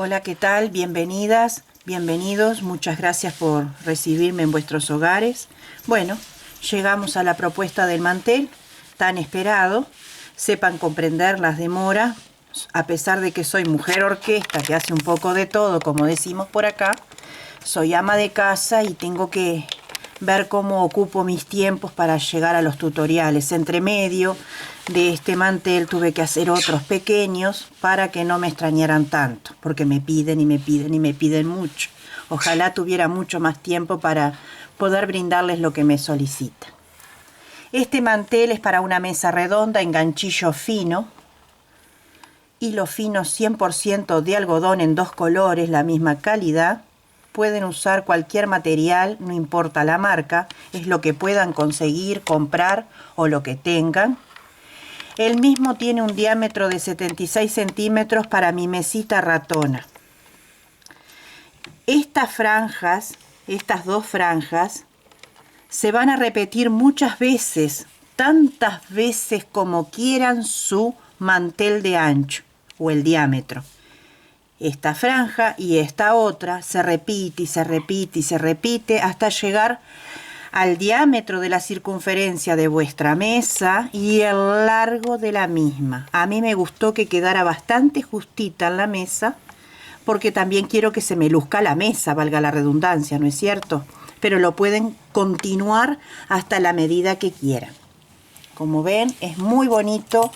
Hola, ¿qué tal? Bienvenidas, bienvenidos. Muchas gracias por recibirme en vuestros hogares. Bueno, llegamos a la propuesta del mantel, tan esperado. Sepan comprender las demoras, a pesar de que soy mujer orquesta, que hace un poco de todo, como decimos por acá. Soy ama de casa y tengo que ver cómo ocupo mis tiempos para llegar a los tutoriales. Entre medio de este mantel tuve que hacer otros pequeños para que no me extrañaran tanto, porque me piden y me piden y me piden mucho. Ojalá tuviera mucho más tiempo para poder brindarles lo que me solicitan. Este mantel es para una mesa redonda en ganchillo fino, hilo fino 100% de algodón en 2 colores, la misma calidad. Pueden usar cualquier material, no importa la marca, es lo que puedan conseguir, comprar o lo que tengan. El mismo tiene un diámetro de 76 centímetros para mi mesita ratona. Estas franjas, estas 2 franjas, se van a repetir muchas veces, tantas veces como quieran su mantel de ancho o el diámetro. Esta franja y esta otra se repite y se repite y se repite hasta llegar al diámetro de la circunferencia de vuestra mesa y el largo de la misma. A mí me gustó que quedara bastante justita en la mesa, porque también quiero que se me luzca la mesa, valga la redundancia, ¿no es cierto? Pero lo pueden continuar hasta la medida que quieran. Como ven, es muy bonito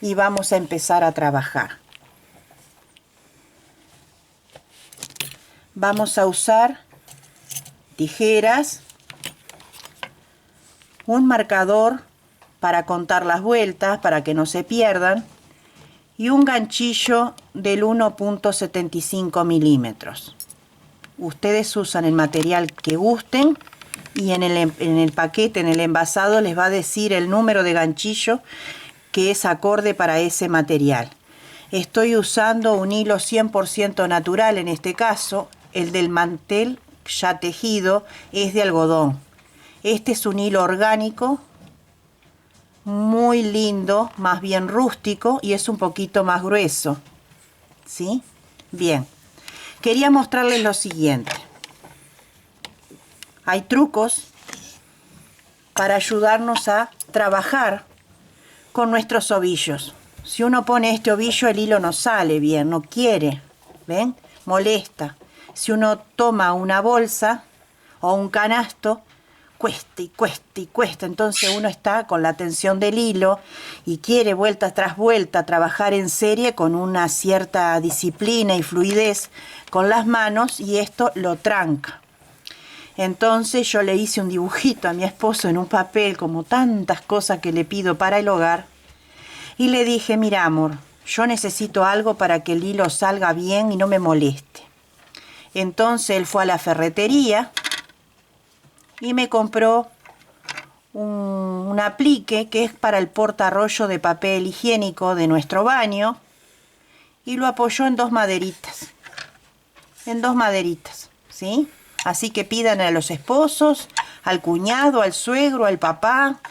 y vamos a empezar a trabajar. Vamos a usar tijeras, un marcador para contar las vueltas, para que no se pierdan, y un ganchillo del 1.75 milímetros. Ustedes usan el material que gusten y en el paquete, en el envasado, les va a decir el número de ganchillo que es acorde para ese material. Estoy usando un hilo 100% natural en este caso. El del mantel ya tejido es de algodón. Este es un hilo orgánico, muy lindo, más bien rústico y es un poquito más grueso. ¿Sí? Bien. Quería mostrarles lo siguiente. Hay trucos para ayudarnos a trabajar con nuestros ovillos. Si uno pone este ovillo, el hilo no sale bien, no quiere. ¿Ven? Molesta. Si uno toma una bolsa o un canasto, cuesta y cuesta y cuesta. Entonces uno está con la tensión del hilo y quiere vuelta tras vuelta trabajar en serie con una cierta disciplina y fluidez con las manos y esto lo tranca. Entonces yo le hice un dibujito a mi esposo en un papel, como tantas cosas que le pido para el hogar, y le dije: mira, amor, yo necesito algo para que el hilo salga bien y no me moleste. Entonces él fue a la ferretería y me compró un aplique que es para el portarrollo de papel higiénico de nuestro baño y lo apoyó en 2 maderitas. En 2 maderitas, ¿sí? Así que pidan a los esposos, al cuñado, al suegro, al papá,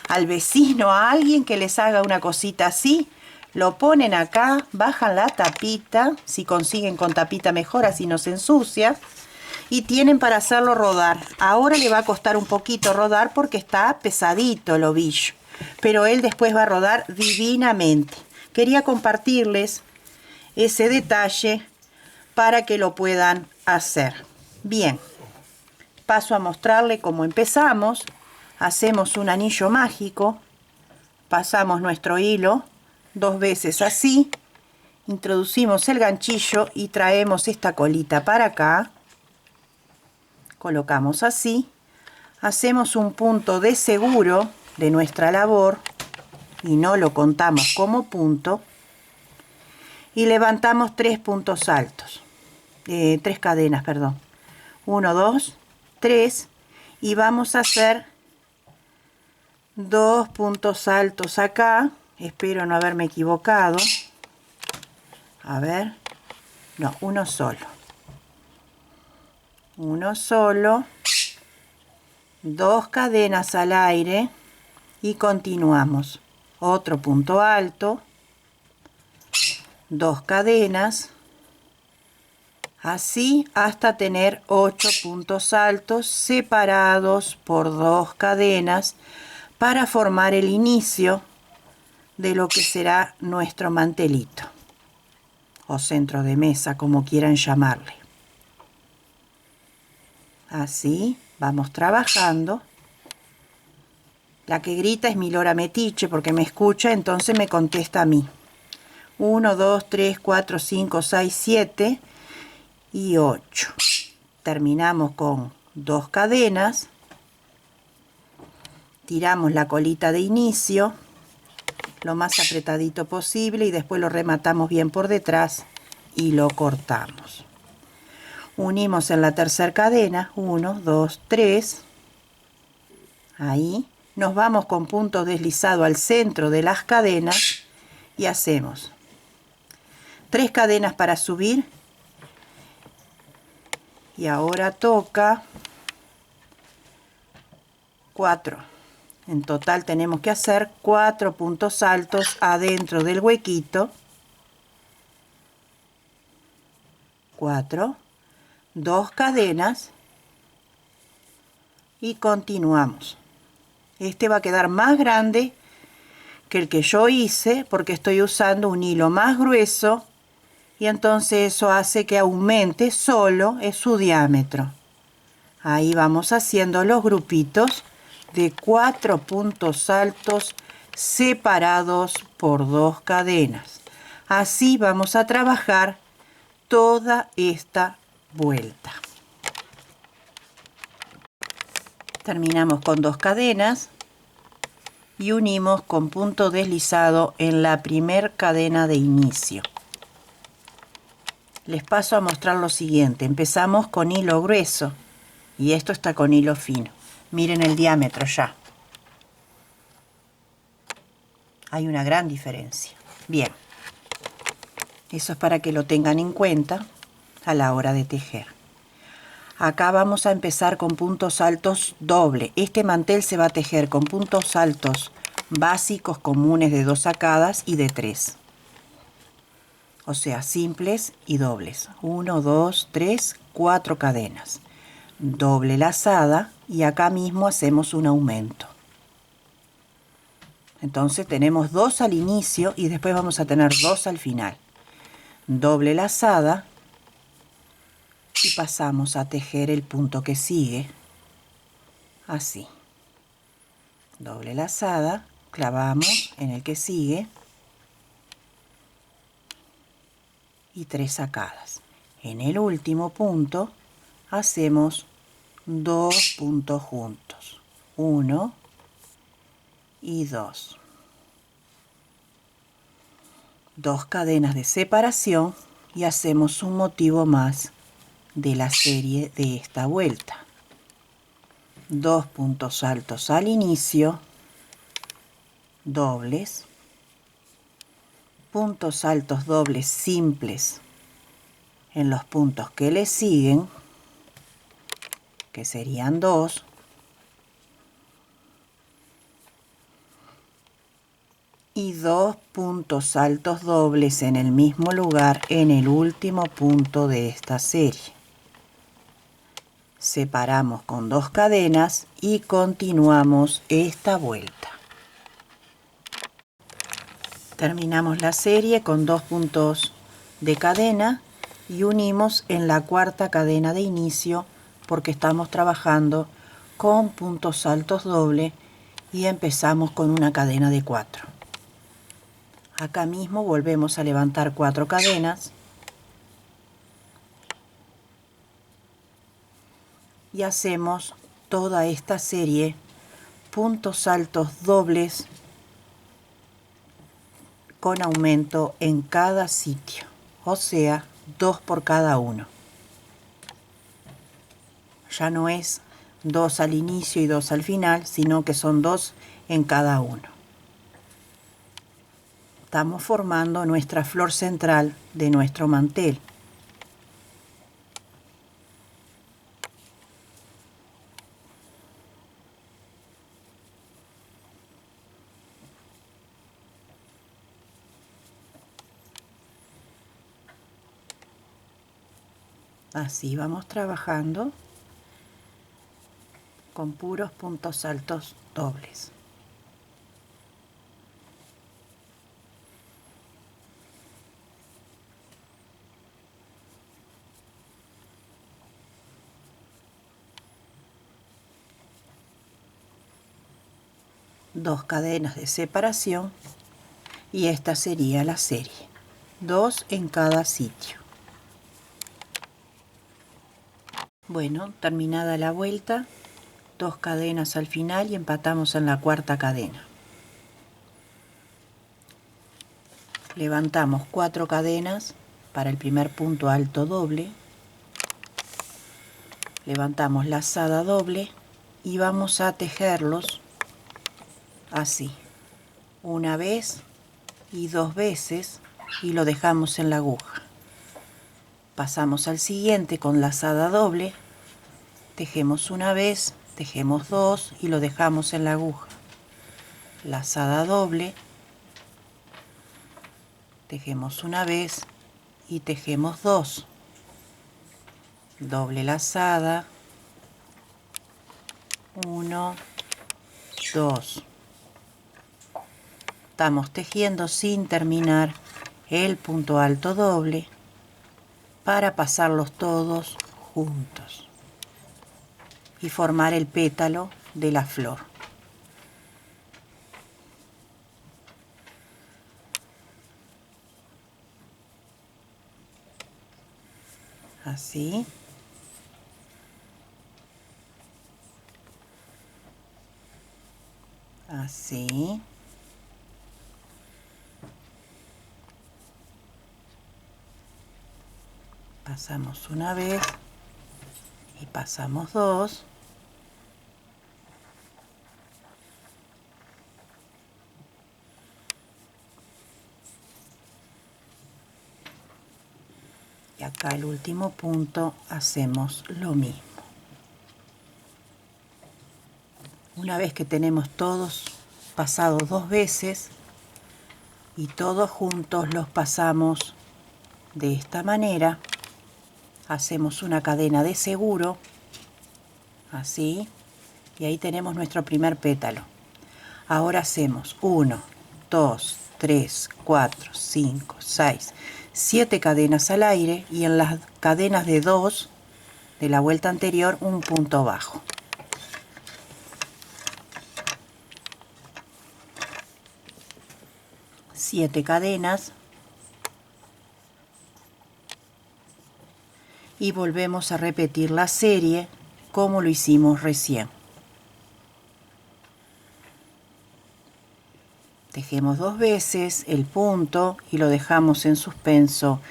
al vecino, a alguien que les haga una cosita así. Lo ponen acá, bajan la tapita, si consiguen con tapita mejor, así no se ensucia. Y tienen para hacerlo rodar. Ahora le va a costar un poquito rodar porque está pesadito el ovillo, pero él después va a rodar divinamente. Quería compartirles ese detalle para que lo puedan hacer. Bien, paso a mostrarle cómo empezamos. Hacemos un anillo mágico, pasamos nuestro hilo 2 veces así, introducimos el ganchillo y traemos esta colita para acá. Colocamos así, hacemos un punto de seguro de nuestra labor y no lo contamos como punto y levantamos 3 puntos altos, 3 cadenas, perdón, 1, 2, 3 y vamos a hacer 2 puntos altos acá. Espero no haberme equivocado. A ver, no, uno solo. Uno solo, 2 cadenas al aire y continuamos. Otro punto alto, 2 cadenas, Así hasta tener 8 puntos altos separados por 2 cadenas para formar el inicio de lo que será nuestro mantelito o centro de mesa, como quieran llamarle. Así vamos trabajando. La que grita es mi lora metiche porque me escucha, entonces me contesta a mí. 1, 2, 3, 4, 5, 6, 7 y 8. Terminamos con 2 cadenas. Tiramos la colita de inicio lo más apretadito posible y después lo rematamos bien por detrás y lo cortamos. Unimos en la tercera cadena, 1, 2, 3. Ahí. Nos vamos con punto deslizado al centro de las cadenas y hacemos 3 cadenas para subir. Y ahora toca 4. En total tenemos que hacer 4 puntos altos adentro del huequito. 4, 2 cadenas y continuamos. Este va a quedar más grande que el que yo hice porque estoy usando un hilo más grueso y entonces eso hace que aumente solo su diámetro. Ahí vamos haciendo los grupitos de 4 puntos altos separados por 2 cadenas. Así vamos a trabajar toda esta vuelta. Terminamos con 2 cadenas y unimos con punto deslizado en la primer cadena de inicio. Les paso a mostrar lo siguiente. Empezamos con hilo grueso y esto está con hilo fino. Miren el diámetro ya. Hay una gran diferencia. Bien, eso es para que lo tengan en cuenta a la hora de tejer. Acá vamos a empezar con puntos altos doble. Este mantel se va a tejer con puntos altos básicos comunes de 2 sacadas y de 3. O sea, simples y dobles. 1, 2, 3, 4 cadenas. Doble lazada y acá mismo hacemos un aumento. Entonces tenemos 2 al inicio y después vamos a tener 2 al final. Doble lazada y pasamos a tejer el punto que sigue así. Doble lazada, clavamos en el que sigue y 3 sacadas. En el último punto hacemos 2 puntos juntos, 1 y 2. 2 cadenas de separación y hacemos un motivo más de la serie de esta vuelta. 2 puntos altos al inicio, dobles, puntos altos dobles simples en los puntos que le siguen, que serían 2, y 2 puntos altos dobles en el mismo lugar en el último punto de esta serie. Separamos con 2 cadenas y continuamos esta vuelta. Terminamos la serie con 2 puntos de cadena y unimos en la cuarta cadena de inicio porque estamos trabajando con puntos altos doble y empezamos con una cadena de 4. Acá mismo volvemos a levantar 4 cadenas y hacemos toda esta serie puntos altos dobles con aumento en cada sitio, o sea, 2 por cada uno. Ya no es 2 al inicio y 2 al final, sino que son 2 en cada uno. Estamos formando nuestra flor central de nuestro mantel. Así vamos trabajando con puros puntos altos dobles. Dos cadenas de separación y esta sería la serie. 2 en cada sitio. Bueno, terminada la vuelta, 2 cadenas al final y empatamos en la cuarta cadena. Levantamos 4 cadenas para el primer punto alto doble. Levantamos lazada doble y vamos a tejerlos así, una vez y 2 veces, y lo dejamos en la aguja. Pasamos al siguiente con lazada doble, tejemos una vez, tejemos 2 y lo dejamos en la aguja. Lazada doble, tejemos una vez y tejemos 2. Doble lazada, 1, 2. Estamos tejiendo sin terminar el punto alto doble para pasarlos todos juntos y formar el pétalo de la flor. Así. Así. Pasamos una vez y pasamos 2. Y acá el último punto hacemos lo mismo. Una vez que tenemos todos pasados 2 veces y todos juntos los pasamos de esta manera, hacemos una cadena de seguro, así, y ahí tenemos nuestro primer pétalo. Ahora hacemos 1, 2, 3, 4, 5, 6, 7 cadenas al aire y en las cadenas de 2 de la vuelta anterior un punto bajo. Siete cadenas y volvemos a repetir la serie como lo hicimos recién. Tejemos 2 veces el punto y lo dejamos en suspenso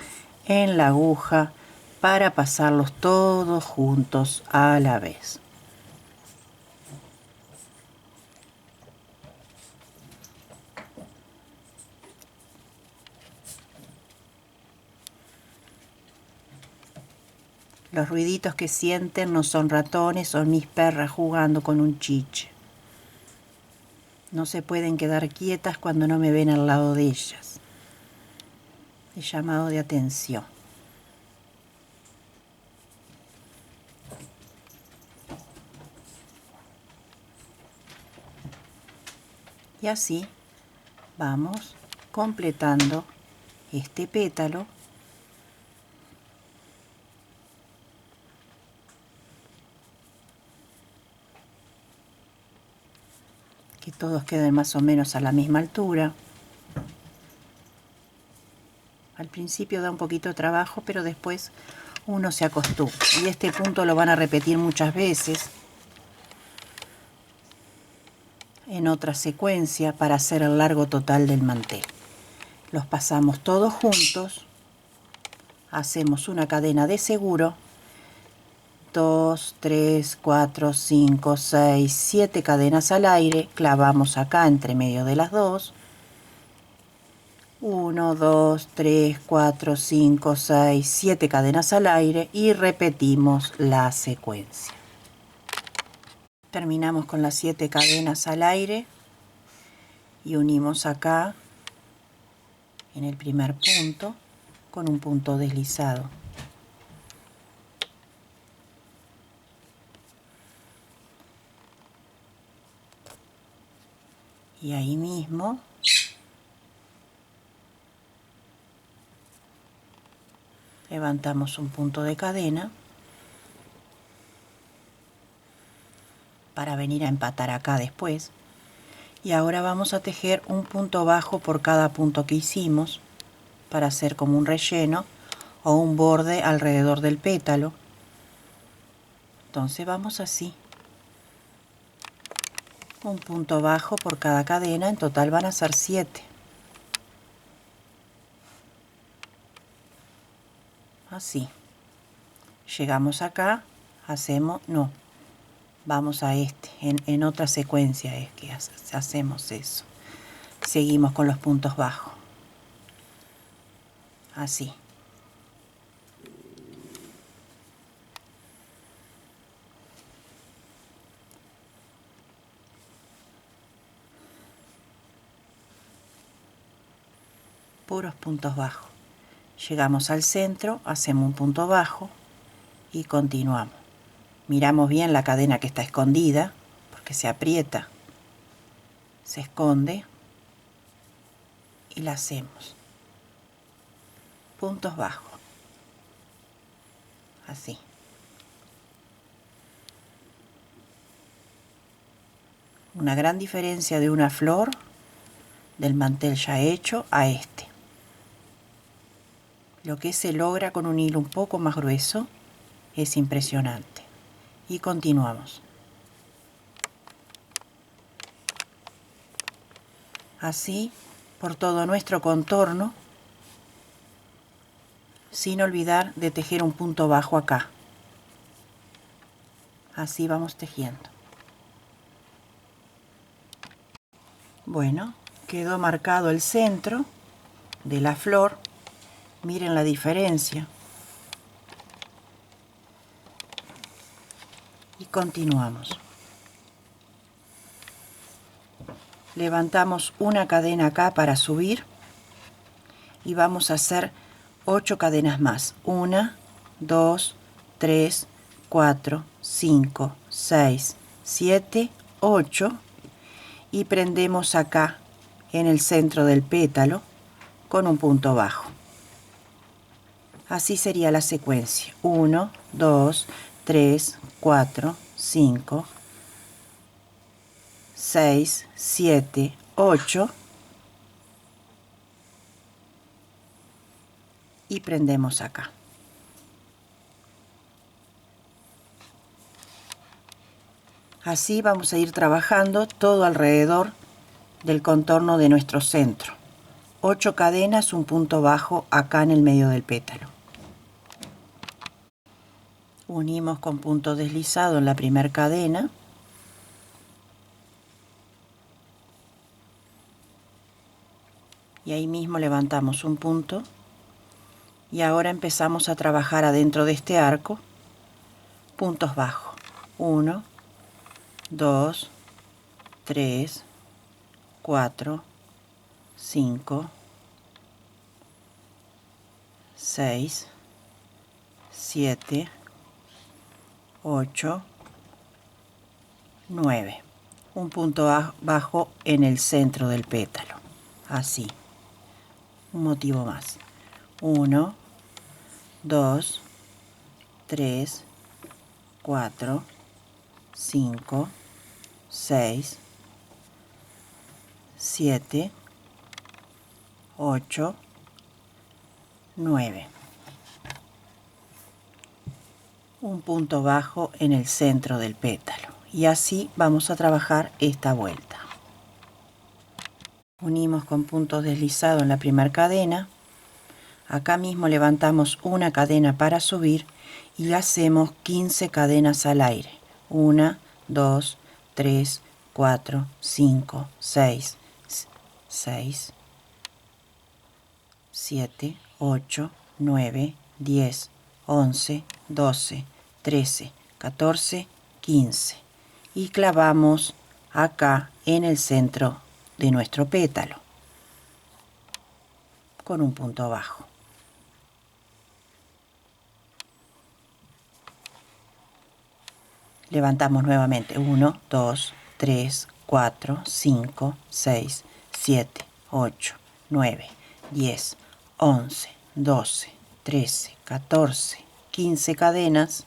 en la aguja para pasarlos todos juntos a la vez. Los ruiditos que sienten no son ratones, son mis perras jugando con un chiche. No se pueden quedar quietas cuando no me ven al lado de ellas. Es llamado de atención. Y así vamos completando este pétalo que todos queden más o menos a la misma altura. Al principio da un poquito de trabajo, pero después uno se acostumbra. Y este punto lo van a repetir muchas veces en otra secuencia para hacer el largo total del mantel. Los pasamos todos juntos, hacemos una cadena de seguro, 2, 3, 4, 5, 6, 7 cadenas al aire, clavamos acá entre medio de las dos, 1, 2, 3, 4, 5, 6, 7 cadenas al aire y repetimos la secuencia. Terminamos con las 7 cadenas al aire y unimos acá en el primer punto con un punto deslizado. Y ahí mismo levantamos un punto de cadena para venir a empatar acá después. Y ahora vamos a tejer un punto bajo por cada punto que hicimos para hacer como un relleno o un borde alrededor del pétalo. Entonces vamos así, un punto bajo por cada cadena, en total van a ser 7. Así. Llegamos acá, hacemos, no, vamos a este, en otra secuencia es que hacemos eso. Seguimos con los puntos bajos. Así. Puros puntos bajos. Llegamos al centro, hacemos un punto bajo y continuamos. Miramos bien la cadena que está escondida, porque se aprieta, se esconde y la hacemos. Puntos bajos. Así. Una gran diferencia de una flor, del mantel ya hecho, a este. Lo que se logra con un hilo un poco más grueso es impresionante. Y continuamos. Así por todo nuestro contorno, sin olvidar de tejer un punto bajo acá. Así vamos tejiendo. Bueno, quedó marcado el centro de la flor. Miren la diferencia. Y continuamos. Levantamos una cadena acá para subir y vamos a hacer 8 cadenas más. 1, 2, 3, 4, 5, 6, 7, 8 y prendemos acá en el centro del pétalo con un punto bajo. Así sería la secuencia. 1, 2, 3, 4, 5, 6, 7, 8 y prendemos acá. Así vamos a ir trabajando todo alrededor del contorno de nuestro centro. 8 cadenas, un punto bajo acá en el medio del pétalo. Unimos con punto deslizado en la primera cadena. Y ahí mismo levantamos un punto. Y ahora empezamos a trabajar adentro de este arco puntos bajos. 1, 2, 3, 4, 5, 6, 7, 8, 9. Un punto bajo en el centro del pétalo. Así. Un motivo más. 1, 2, 3, 4, 5, 6, 7, 8, 9. Un punto bajo en el centro del pétalo. Y así vamos a trabajar esta vuelta. Unimos con puntos deslizados en la primera cadena. Acá mismo levantamos una cadena para subir y hacemos 15 cadenas al aire. 1, 2, 3, 4, 5, 6, 6, 7, 8, 9, 10, 11, 12, 13, 14, 15. Y clavamos acá en el centro de nuestro pétalo con un punto bajo. Levantamos nuevamente 1, 2, 3, 4, 5, 6, 7, 8, 9, 10, 11, 12, 13, 14, 15 cadenas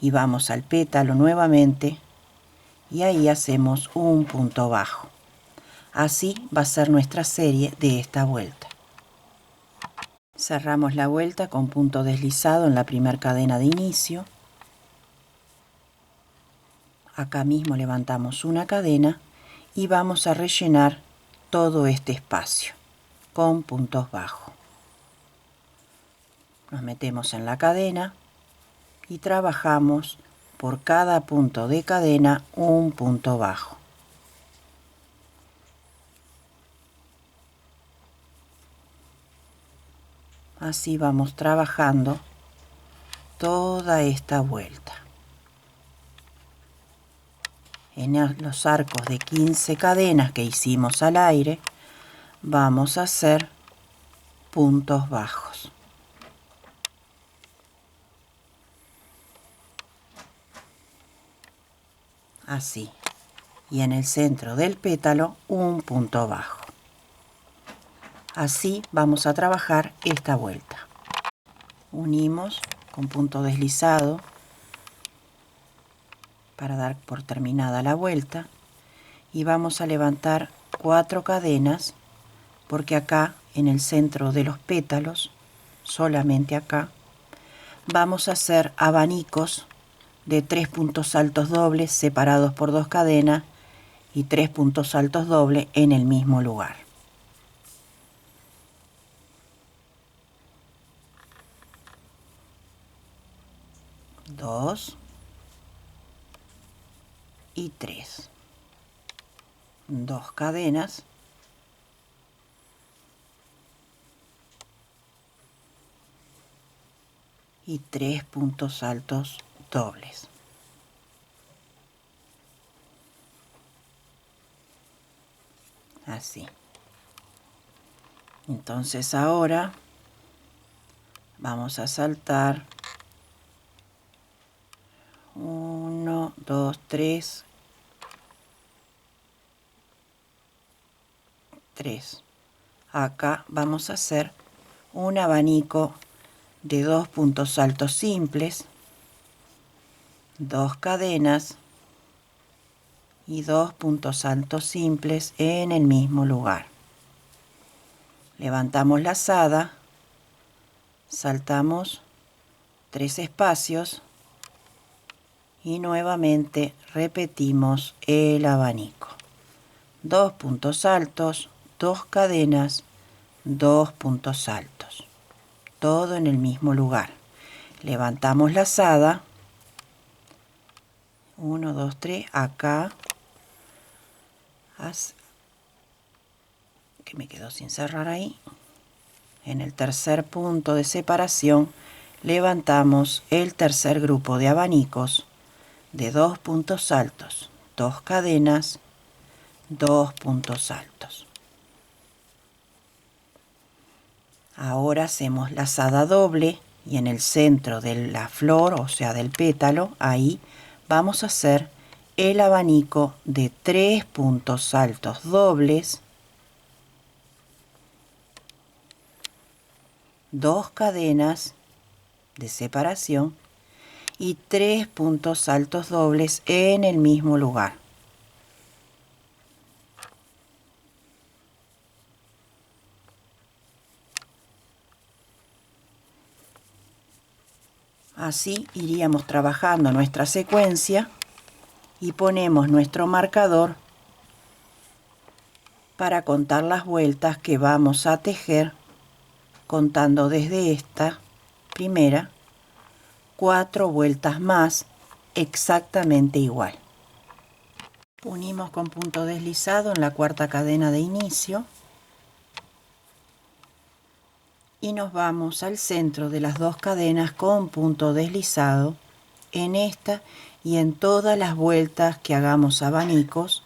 y vamos al pétalo nuevamente y ahí hacemos un punto bajo. Así va a ser nuestra serie de esta vuelta. Cerramos la vuelta con punto deslizado en la primera cadena de inicio. Acá mismo levantamos una cadena y vamos a rellenar todo este espacio con puntos bajos. Nos metemos en la cadena y trabajamos por cada punto de cadena un punto bajo. Así vamos trabajando toda esta vuelta. En los arcos de 15 cadenas que hicimos al aire, vamos a hacer puntos bajos. Así. Y en el centro del pétalo, un punto bajo. Así vamos a trabajar esta vuelta. Unimos con punto deslizado para dar por terminada la vuelta y vamos a levantar 4 cadenas porque acá en el centro de los pétalos, solamente acá, vamos a hacer abanicos de 3 puntos altos dobles separados por 2 cadenas y 3 puntos altos dobles en el mismo lugar. Dos y 3. 2 cadenas y 3 puntos altos dobles. Así. Entonces ahora vamos a saltar 1, 2, 3, 3. Acá vamos a hacer un abanico de 2 puntos altos simples, 2 cadenas y 2 puntos altos simples en el mismo lugar. Levantamos lazada, saltamos 3 espacios y nuevamente repetimos el abanico. 2 puntos altos, 2 cadenas, 2 puntos altos. Todo en el mismo lugar. Levantamos lazada. 1, 2, 3. Acá. Que me quedó sin cerrar ahí. En el tercer punto de separación levantamos el tercer grupo de abanicos de 2 puntos altos, 2 cadenas, 2 puntos altos. Ahora hacemos lazada doble y en el centro de la flor, o sea del pétalo, ahí vamos a hacer el abanico de 3 puntos altos dobles, 2 cadenas de separación y 3 puntos altos dobles en el mismo lugar. Así iríamos trabajando nuestra secuencia y ponemos nuestro marcador para contar las vueltas que vamos a tejer, contando desde esta primera 4 vueltas más exactamente igual. Unimos con punto deslizado en la cuarta cadena de inicio y nos vamos al centro de las 2 cadenas con punto deslizado en esta y en todas las vueltas que hagamos abanicos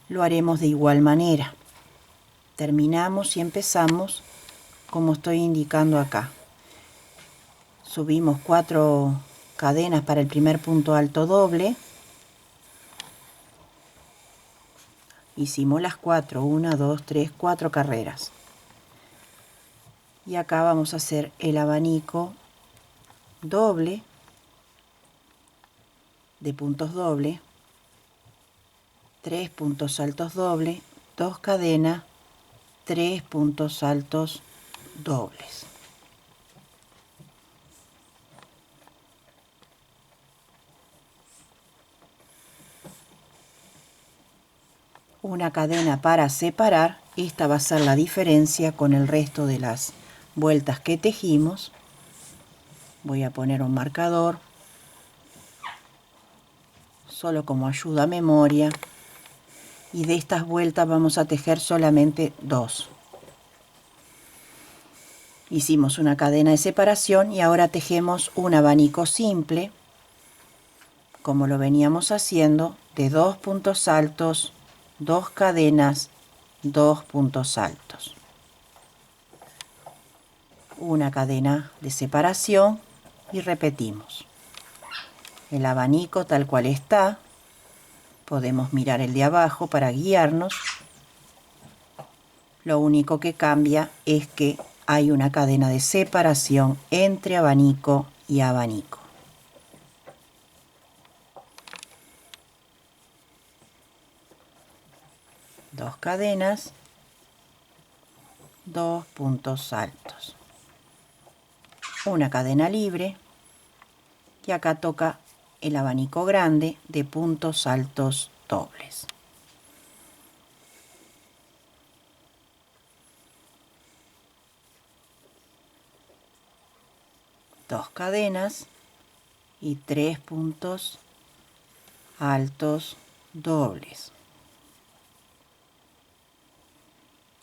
lo haremos de igual manera. Terminamos y empezamos como estoy indicando acá. Subimos 4 cadenas para el primer punto alto doble, Hicimos las 4, 1, 2, 3, 4 carreras. Y acá vamos a hacer el abanico doble, de puntos doble, 3 puntos altos doble, 2 cadenas, 3 puntos altos dobles. Una cadena para separar. Esta va a ser la diferencia con el resto de las vueltas que tejimos. Voy a poner un marcador solo como ayuda a memoria, y de estas vueltas vamos a tejer solamente 2. Hicimos una cadena de separación y ahora tejemos un abanico simple como lo veníamos haciendo, de 2 puntos altos, 2 cadenas, 2 puntos altos, una cadena de separación y repetimos el abanico tal cual está. Podemos mirar el de abajo para guiarnos. Lo único que cambia es que hay una cadena de separación entre abanico y abanico. Dos cadenas, 2 puntos altos, una cadena libre, y acá toca el abanico grande de puntos altos dobles. Dos cadenas y 3 puntos altos dobles.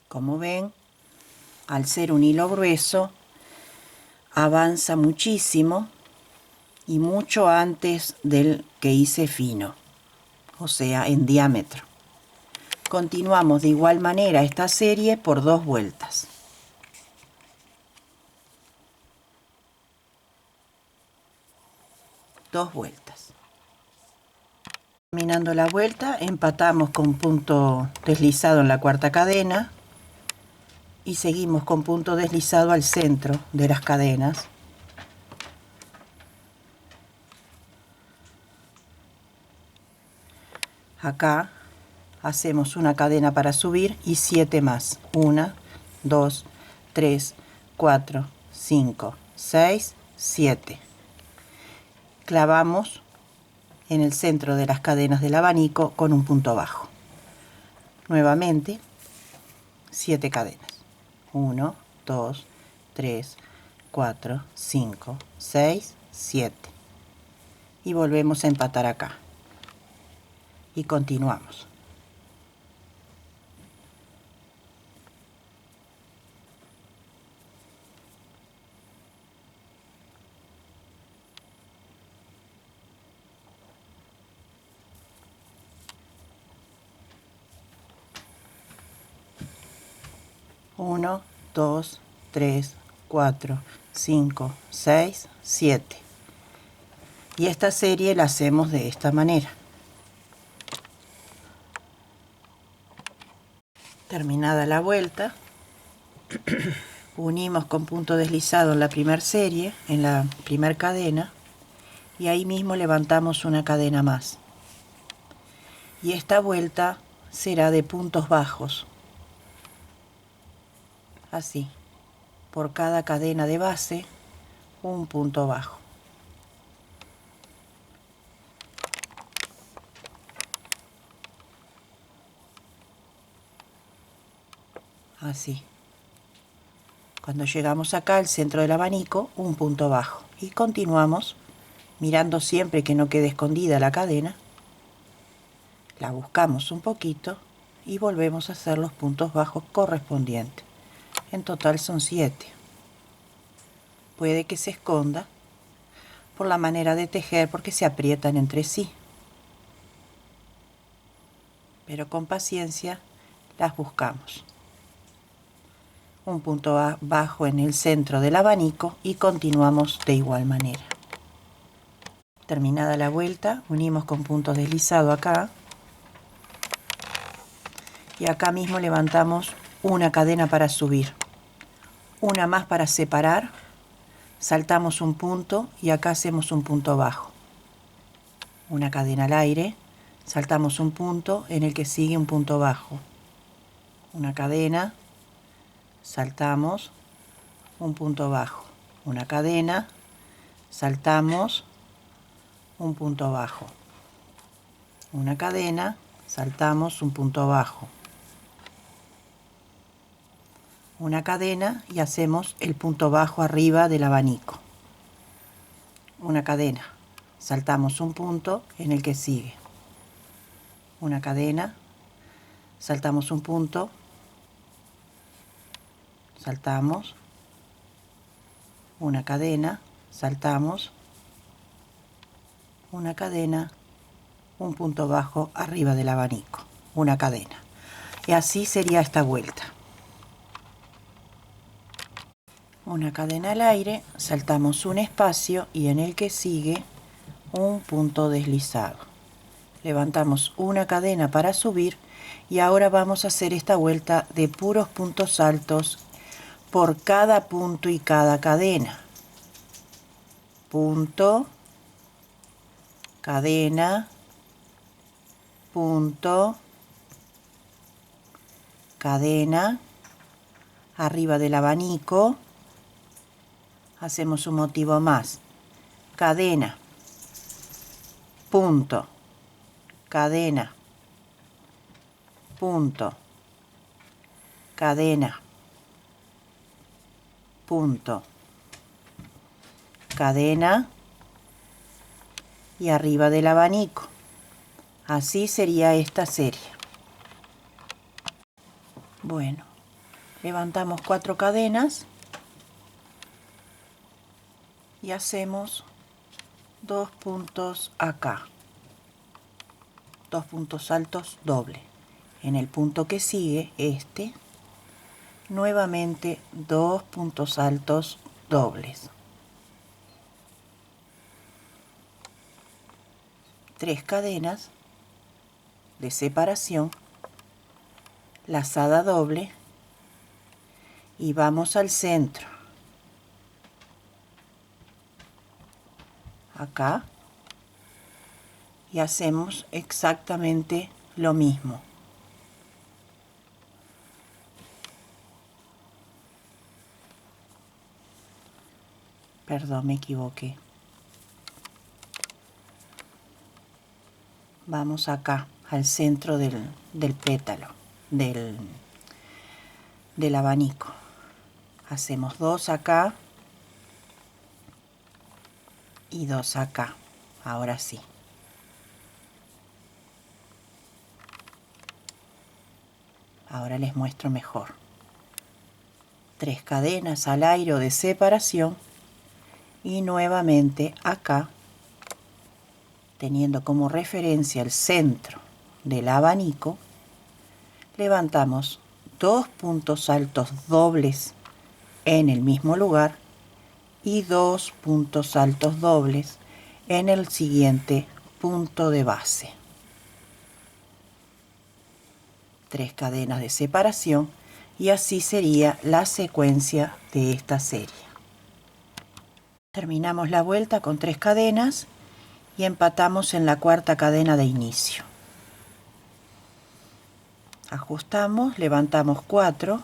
Como ven, al ser un hilo grueso, avanza muchísimo y mucho antes del que hice fino, o sea, en diámetro. Continuamos de igual manera esta serie por 2 vueltas. Dos vueltas. Terminando la vuelta, empatamos con punto deslizado en la cuarta cadena y seguimos con punto deslizado al centro de las cadenas. Acá hacemos una cadena para subir y 7 más. 1, 2, 3, 4, 5, 6, 7. Clavamos en el centro de las cadenas del abanico con un punto bajo. Nuevamente 7 cadenas. 1, 2, 3, 4, 5, 6, 7. Y volvemos a empatar acá. Y continuamos. Uno, 2, 3, 4, 5, 6, 7. Y esta serie la hacemos de esta manera. Terminada la vuelta, unimos con punto deslizado en la primera serie, en la primera cadena, y ahí mismo levantamos una cadena más. Y esta vuelta será de puntos bajos. Así, por cada cadena de base, un punto bajo. Así. Cuando llegamos acá al centro del abanico, un punto bajo. Y continuamos mirando siempre que no quede escondida la cadena. La buscamos un poquito y volvemos a hacer los puntos bajos correspondientes. En total son 7. Puede que se esconda por la manera de tejer porque se aprietan entre sí. Pero con paciencia las buscamos. Un punto bajo en el centro del abanico y continuamos de igual manera. Terminada la vuelta, unimos con punto deslizado acá y acá mismo levantamos una cadena para subir, una más para separar, saltamos un punto y acá hacemos un punto bajo, una cadena al aire, saltamos un punto en el que sigue un punto bajo, una cadena, saltamos un punto bajo, una cadena, saltamos un punto bajo, una cadena, saltamos un punto bajo, una cadena y hacemos el punto bajo arriba del abanico, una cadena, saltamos un punto en el que sigue, una cadena, saltamos un punto, saltamos, una cadena, saltamos, una cadena, un punto bajo arriba del abanico, una cadena. Y así sería esta vuelta. Una cadena al aire, saltamos un espacio y en el que sigue un punto deslizado. Levantamos una cadena para subir y ahora vamos a hacer esta vuelta de puros puntos altos por cada punto y cada cadena. Punto, cadena, punto, cadena, arriba del abanico, hacemos un motivo más, cadena, punto, cadena, punto, cadena, punto, cadena y arriba del abanico. Así sería esta serie. Bueno, levantamos 4 cadenas y hacemos 2 puntos acá, 2 puntos altos doble. En el punto que sigue, nuevamente 2 puntos altos dobles. 3 cadenas de separación, lazada doble y vamos al centro. Acá y hacemos exactamente lo mismo. Perdón, me equivoqué. Vamos acá, al centro del pétalo, del abanico. Hacemos 2 acá y 2 acá. Ahora sí. Ahora les muestro mejor. 3 cadenas al aire o de separación y nuevamente acá, teniendo como referencia el centro del abanico, levantamos 2 puntos altos dobles en el mismo lugar y 2 puntos altos dobles en el siguiente punto de base. 3 cadenas de separación y así sería la secuencia de esta serie. Terminamos la vuelta con 3 cadenas y empatamos en la cuarta cadena de inicio. Ajustamos, levantamos 4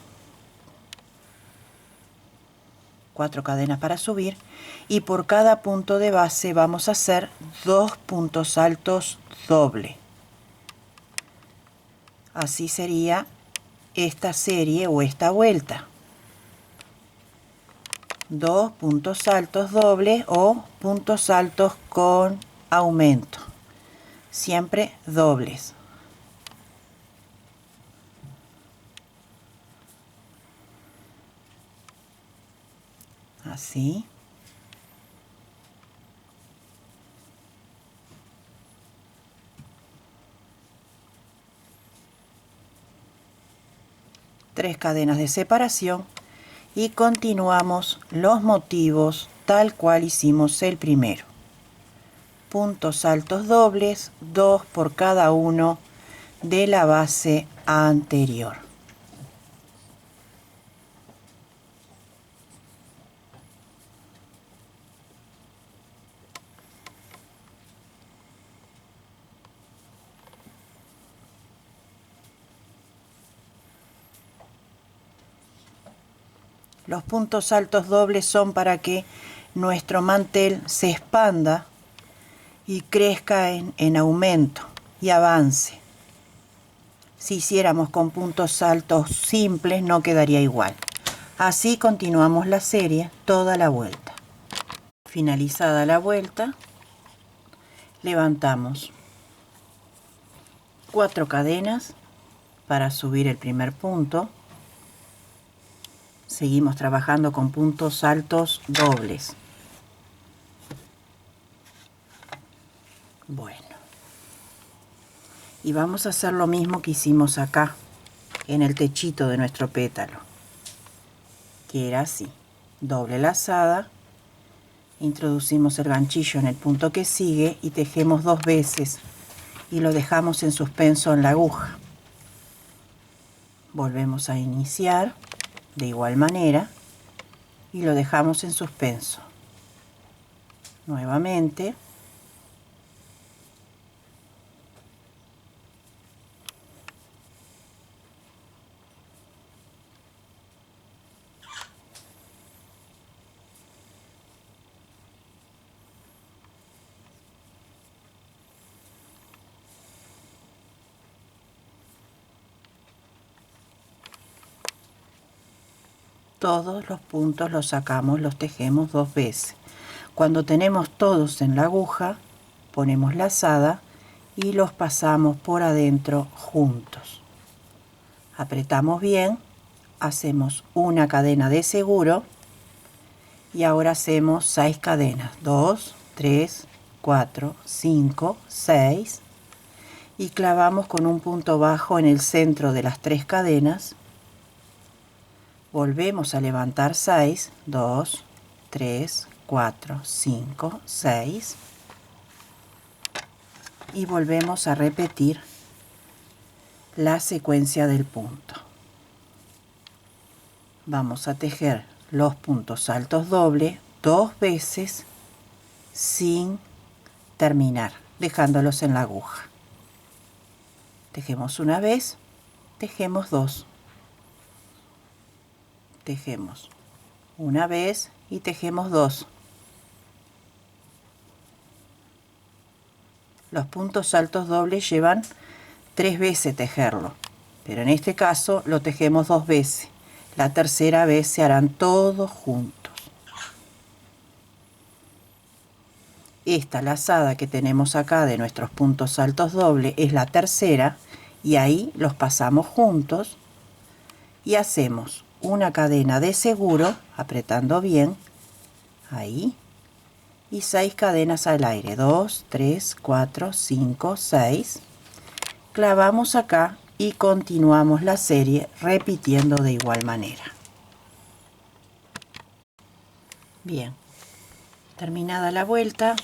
cadenas para subir y por cada punto de base vamos a hacer 2 puntos altos doble. Así sería esta serie o esta vuelta. 2 puntos altos dobles o puntos altos con aumento, siempre dobles. Así. Tres cadenas de separación y continuamos los motivos tal cual hicimos el primero. Puntos altos dobles, 2 por cada uno de la base anterior. Los puntos altos dobles son para que nuestro mantel se expanda y crezca en aumento y avance. Si hiciéramos con puntos altos simples no quedaría igual. Así continuamos la serie toda la vuelta. Finalizada la vuelta, levantamos 4 cadenas para subir el primer punto. Seguimos trabajando con puntos altos dobles. Bueno. Y vamos a hacer lo mismo que hicimos acá, en el techito de nuestro pétalo. Que era así. Doble lazada. Introducimos el ganchillo en el punto que sigue y tejemos 2 veces. Y lo dejamos en suspenso en la aguja. Volvemos a iniciar. De igual manera, y lo dejamos en suspenso. Nuevamente. Todos los puntos los sacamos, los tejemos 2 veces. Cuando tenemos todos en la aguja, ponemos lazada y los pasamos por adentro juntos. Apretamos bien, hacemos una cadena de seguro y ahora hacemos 6 cadenas. 2, 3, 4, 5, 6 y clavamos con un punto bajo en el centro de las 3 cadenas. Volvemos a levantar 6, 2, 3, 4, 5, 6 y volvemos a repetir la secuencia del punto. Vamos a tejer los puntos altos dobles 2 veces sin terminar, dejándolos en la aguja. Tejemos una vez, tejemos 2. Tejemos una vez y tejemos 2. Los puntos altos dobles llevan 3 veces tejerlo, pero en este caso lo tejemos 2 veces. La tercera vez se harán todos juntos. Esta lazada que tenemos acá de nuestros puntos altos dobles es la tercera y ahí los pasamos juntos y hacemos una cadena de seguro, apretando bien, ahí, y 6 cadenas al aire, 2, 3, 4, 5, 6, clavamos acá y continuamos la serie repitiendo de igual manera. Bien, terminada la vuelta,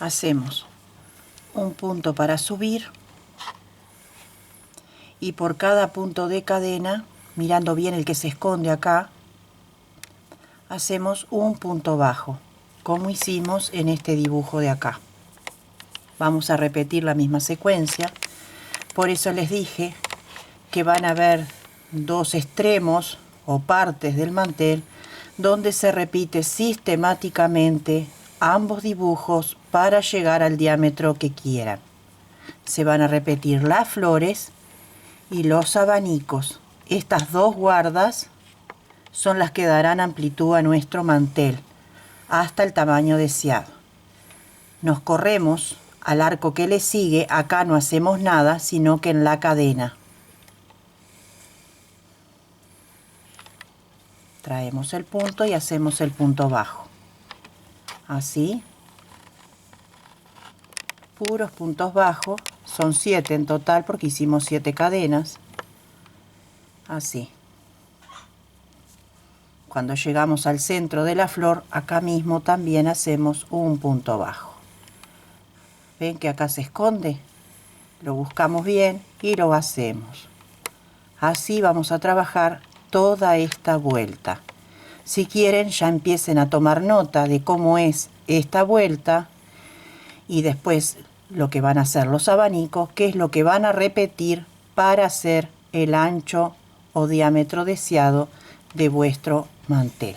hacemos un punto para subir, y por cada punto de cadena, mirando bien el que se esconde acá, hacemos un punto bajo, como hicimos en este dibujo de acá. Vamos a repetir la misma secuencia, por eso les dije que van a haber 2 extremos o partes del mantel donde se repite sistemáticamente ambos dibujos para llegar al diámetro que quieran. Se van a repetir las flores y los abanicos. Estas 2 guardas son las que darán amplitud a nuestro mantel hasta el tamaño deseado. Nos corremos al arco que le sigue. Acá no hacemos nada, sino que en la cadena traemos el punto y hacemos el punto bajo. Así, puros puntos bajos. Son 7 en total porque hicimos 7 cadenas. Así. Cuando llegamos al centro de la flor, acá mismo también hacemos un punto bajo. ¿Ven que acá se esconde? Lo buscamos bien y lo hacemos. Así vamos a trabajar toda esta vuelta. Si quieren, ya empiecen a tomar nota de cómo es esta vuelta y después lo que van a hacer los abanicos, qué es lo que van a repetir para hacer el ancho o diámetro deseado de vuestro mantel.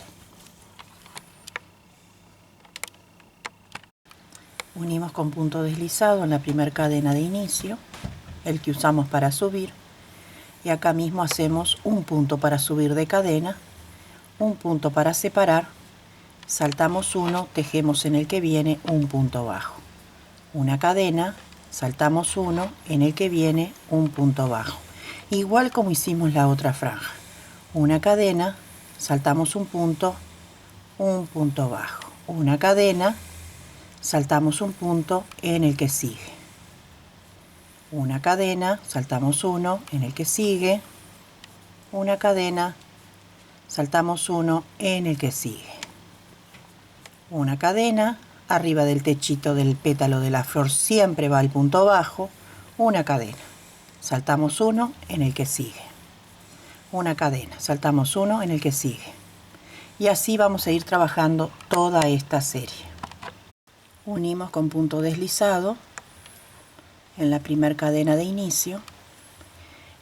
Unimos con punto deslizado en la primera cadena de inicio, el que usamos para subir, y acá mismo hacemos un punto para subir de cadena, un punto para separar, saltamos uno, tejemos en el que viene un punto bajo, una cadena, saltamos uno, en el que viene un punto bajo, igual como hicimos la otra franja, una cadena, saltamos un punto bajo, una cadena, saltamos un punto en el que sigue, una cadena, saltamos uno en el que sigue, una cadena, saltamos uno en el que sigue, una cadena, arriba del techito del pétalo de la flor siempre va el punto bajo, una cadena, saltamos uno en el que sigue, una cadena, saltamos uno en el que sigue, y así vamos a ir trabajando toda esta serie. Unimos con punto deslizado en la primera cadena de inicio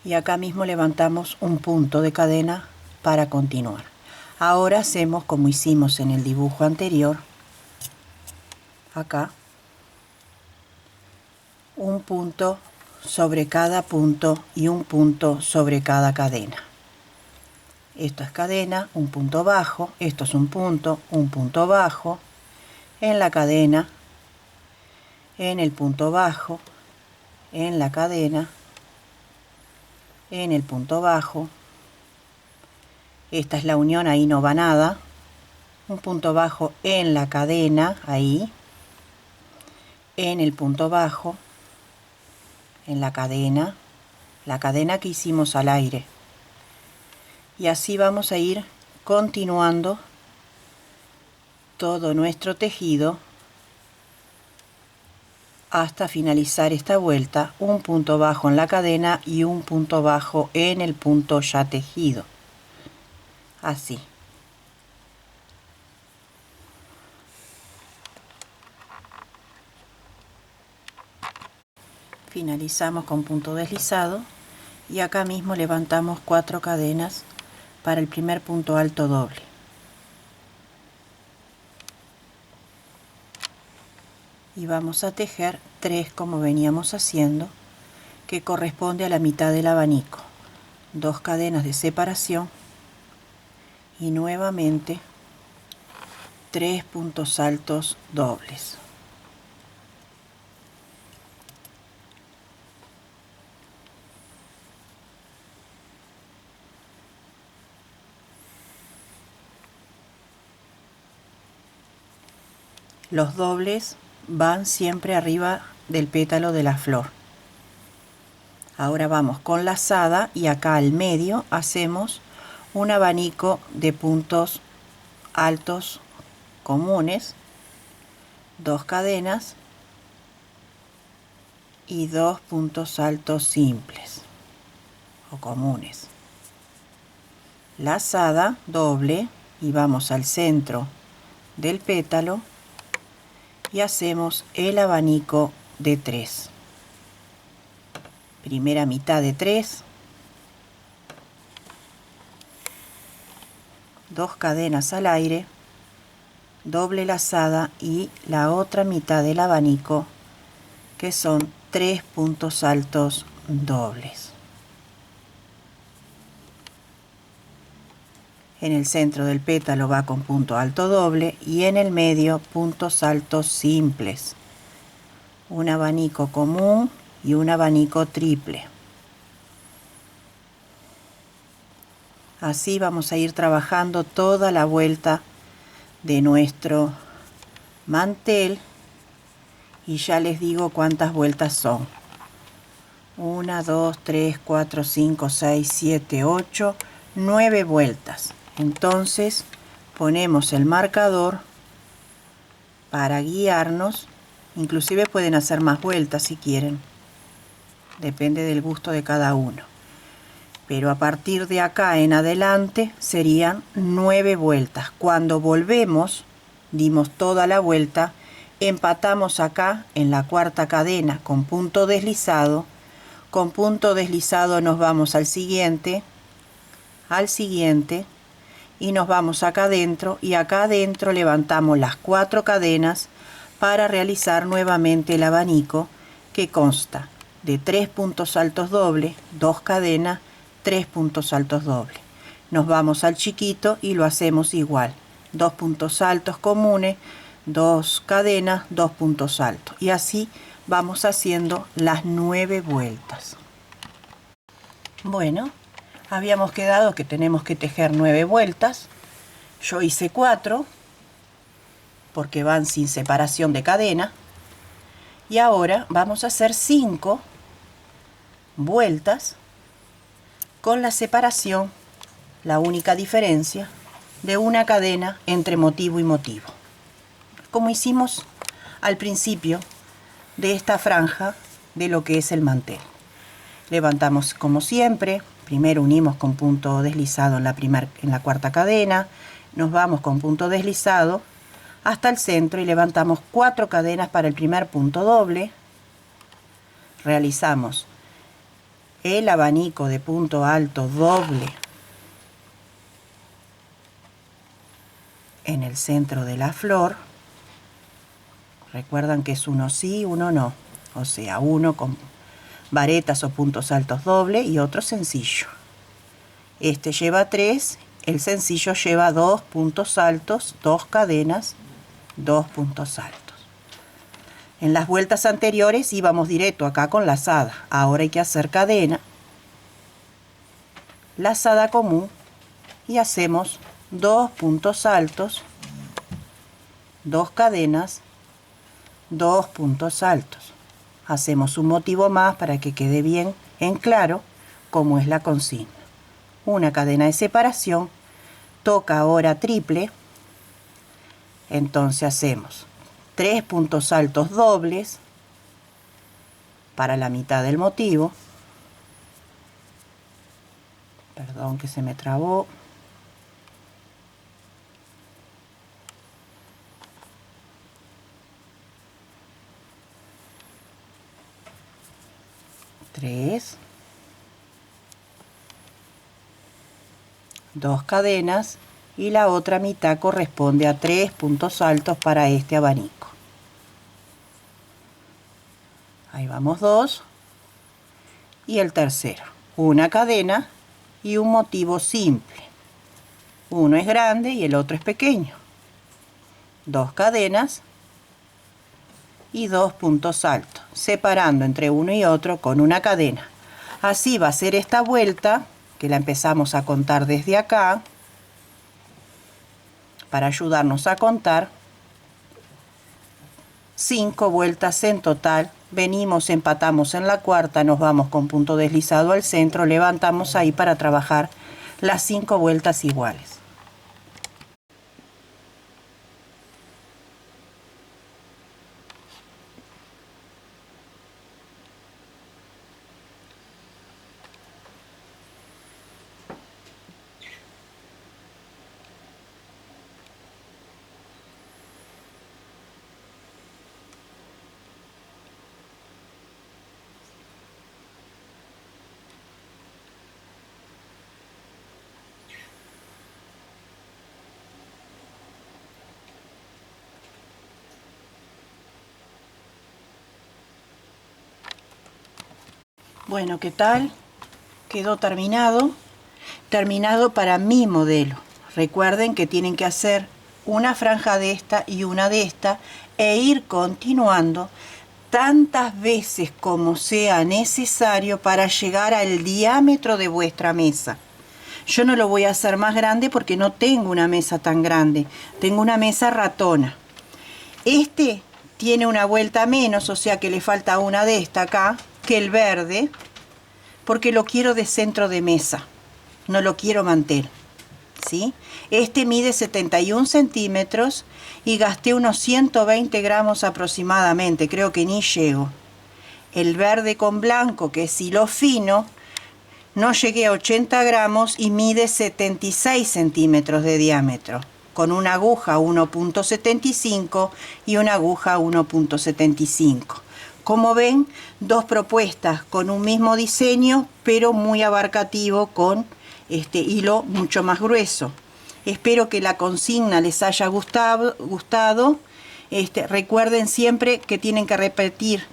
y acá mismo levantamos un punto de cadena para continuar. Ahora hacemos como hicimos en el dibujo anterior, acá un punto sobre cada punto y un punto sobre cada cadena. Esto es cadena, un punto bajo, esto es un punto bajo, en la cadena, en el punto bajo, en la cadena, en el punto bajo, esta es la unión, ahí no va nada, un punto bajo en la cadena, ahí, en el punto bajo, en la cadena que hicimos al aire, y así vamos a ir continuando todo nuestro tejido hasta finalizar esta vuelta, un punto bajo en la cadena y un punto bajo en el punto ya tejido, así. Finalizamos con punto deslizado y acá mismo levantamos 4 cadenas para el primer punto alto doble. Y vamos a tejer 3 como veníamos haciendo, que corresponde a la mitad del abanico, 2 cadenas de separación y nuevamente 3 puntos altos dobles. Los dobles van siempre arriba del pétalo de la flor. Ahora vamos con lazada y acá al medio hacemos un abanico de puntos altos comunes, 2 cadenas y 2 puntos altos simples o comunes. Lazada doble y vamos al centro del pétalo y hacemos el abanico de 3. Primera mitad de 3, 2 cadenas al aire, doble lazada y la otra mitad del abanico, que son 3 puntos altos dobles. En el centro del pétalo va con punto alto doble y en el medio puntos altos simples, un abanico común y un abanico triple. Así vamos a ir trabajando toda la vuelta de nuestro mantel y ya les digo cuántas vueltas son. 1, 2, 3, 4, 5, 6, 7, 8, 9 vueltas. Entonces ponemos el marcador para guiarnos Inclusive pueden hacer más vueltas si quieren. Depende del gusto de cada uno. Pero a partir de acá en adelante serían 9 vueltas. Cuando volvemos, dimos toda la vuelta, empatamos acá en la cuarta cadena con punto deslizado. Con punto deslizado nos vamos al siguiente y nos vamos acá adentro, y acá adentro levantamos las 4 cadenas para realizar nuevamente el abanico, que consta de 3 puntos altos dobles, 2 cadenas, 3 puntos altos dobles. Nos vamos al chiquito y lo hacemos igual, 2 puntos altos comunes, 2 cadenas, 2 puntos altos, y así vamos haciendo las 9 vueltas. Bueno, habíamos quedado que tenemos que tejer 9 vueltas. Yo hice 4 porque van sin separación de cadena, y ahora vamos a hacer 5 vueltas con la separación, la única diferencia, de una cadena entre motivo y motivo, como hicimos al principio de esta franja de lo que es el mantel. Levantamos como siempre, primero unimos con punto deslizado en la cuarta cadena, nos vamos con punto deslizado hasta el centro y levantamos 4 cadenas para el primer punto doble. Realizamos el abanico de punto alto doble en el centro de la flor. Recuerdan que es uno sí, uno no, o sea, uno con varetas o puntos altos doble y otro sencillo. Este lleva 3, el sencillo lleva 2 puntos altos, 2 cadenas, 2 puntos altos. En las vueltas anteriores íbamos directo acá con lazada. Ahora hay que hacer cadena, lazada común, y hacemos 2 puntos altos, 2 cadenas, 2 puntos altos. Hacemos un motivo más para que quede bien en claro cómo es la consigna. Una cadena de separación, toca ahora triple, entonces hacemos 3 puntos altos dobles para la mitad del motivo. Perdón que se me trabó. Tres, 2 cadenas, y la otra mitad corresponde a 3 puntos altos para este abanico. Ahí vamos 2, y el tercero, una cadena y un motivo simple. Uno es grande y el otro es pequeño. 2 cadenas y 2 puntos altos, separando entre uno y otro con una cadena. Así va a ser esta vuelta, que la empezamos a contar desde acá, para ayudarnos a contar. 5 vueltas en total. Venimos, empatamos en la cuarta, nos vamos con punto deslizado al centro, levantamos ahí para trabajar las 5 vueltas iguales. Bueno, ¿qué tal? Quedó terminado. Terminado para mi modelo. Recuerden que tienen que hacer una franja de esta y una de esta e ir continuando tantas veces como sea necesario para llegar al diámetro de vuestra mesa. Yo no lo voy a hacer más grande porque no tengo una mesa tan grande. Tengo una mesa ratona. Este tiene una vuelta menos, o sea que le falta una de esta acá, que el verde, porque lo quiero de centro de mesa. No lo quiero mantel. ¿sí? Este mide 71 centímetros y gasté unos 120 gramos aproximadamente, creo que ni llego. El verde con blanco, que es hilo fino, no llegué a 80 gramos y mide 76 centímetros de diámetro, con una aguja 1.75 y una aguja 1.75. Como ven, dos propuestas con un mismo diseño, pero muy abarcativo, con este hilo mucho más grueso. Espero que la consigna les haya gustado. Recuerden siempre que tienen que repetir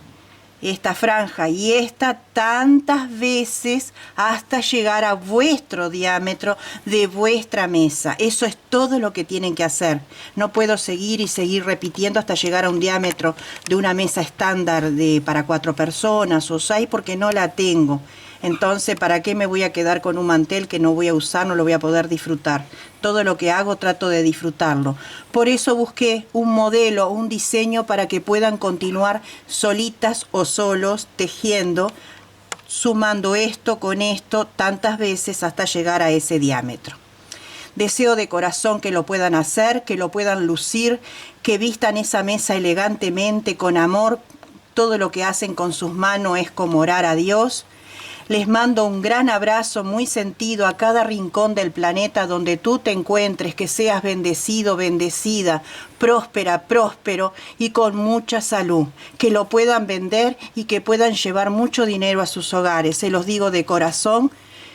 esta franja y esta tantas veces hasta llegar a vuestro diámetro de vuestra mesa. Eso es todo lo que tienen que hacer. No puedo seguir y seguir repitiendo hasta llegar a un diámetro de una mesa estándar para 4 personas o 6, porque no la tengo. Entonces, ¿para qué me voy a quedar con un mantel que no voy a usar, no lo voy a poder disfrutar? Todo lo que hago trato de disfrutarlo. Por eso busqué un modelo, un diseño para que puedan continuar solitas o solos tejiendo, sumando esto con esto tantas veces hasta llegar a ese diámetro. Deseo de corazón que lo puedan hacer, que lo puedan lucir, que vistan esa mesa elegantemente, con amor. Todo lo que hacen con sus manos es como orar a Dios. Les mando un gran abrazo muy sentido a cada rincón del planeta donde tú te encuentres, que seas bendecido, bendecida, próspera, próspero y con mucha salud, que lo puedan vender y que puedan llevar mucho dinero a sus hogares. Se los digo de corazón,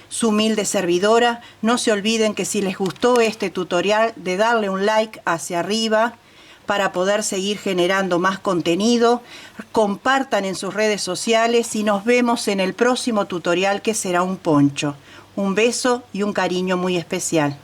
su humilde servidora. No se olviden que si les gustó este tutorial, de darle un like hacia arriba, para poder seguir generando más contenido. Compartan en sus redes sociales y nos vemos en el próximo tutorial, que será un poncho. Un beso y un cariño muy especial.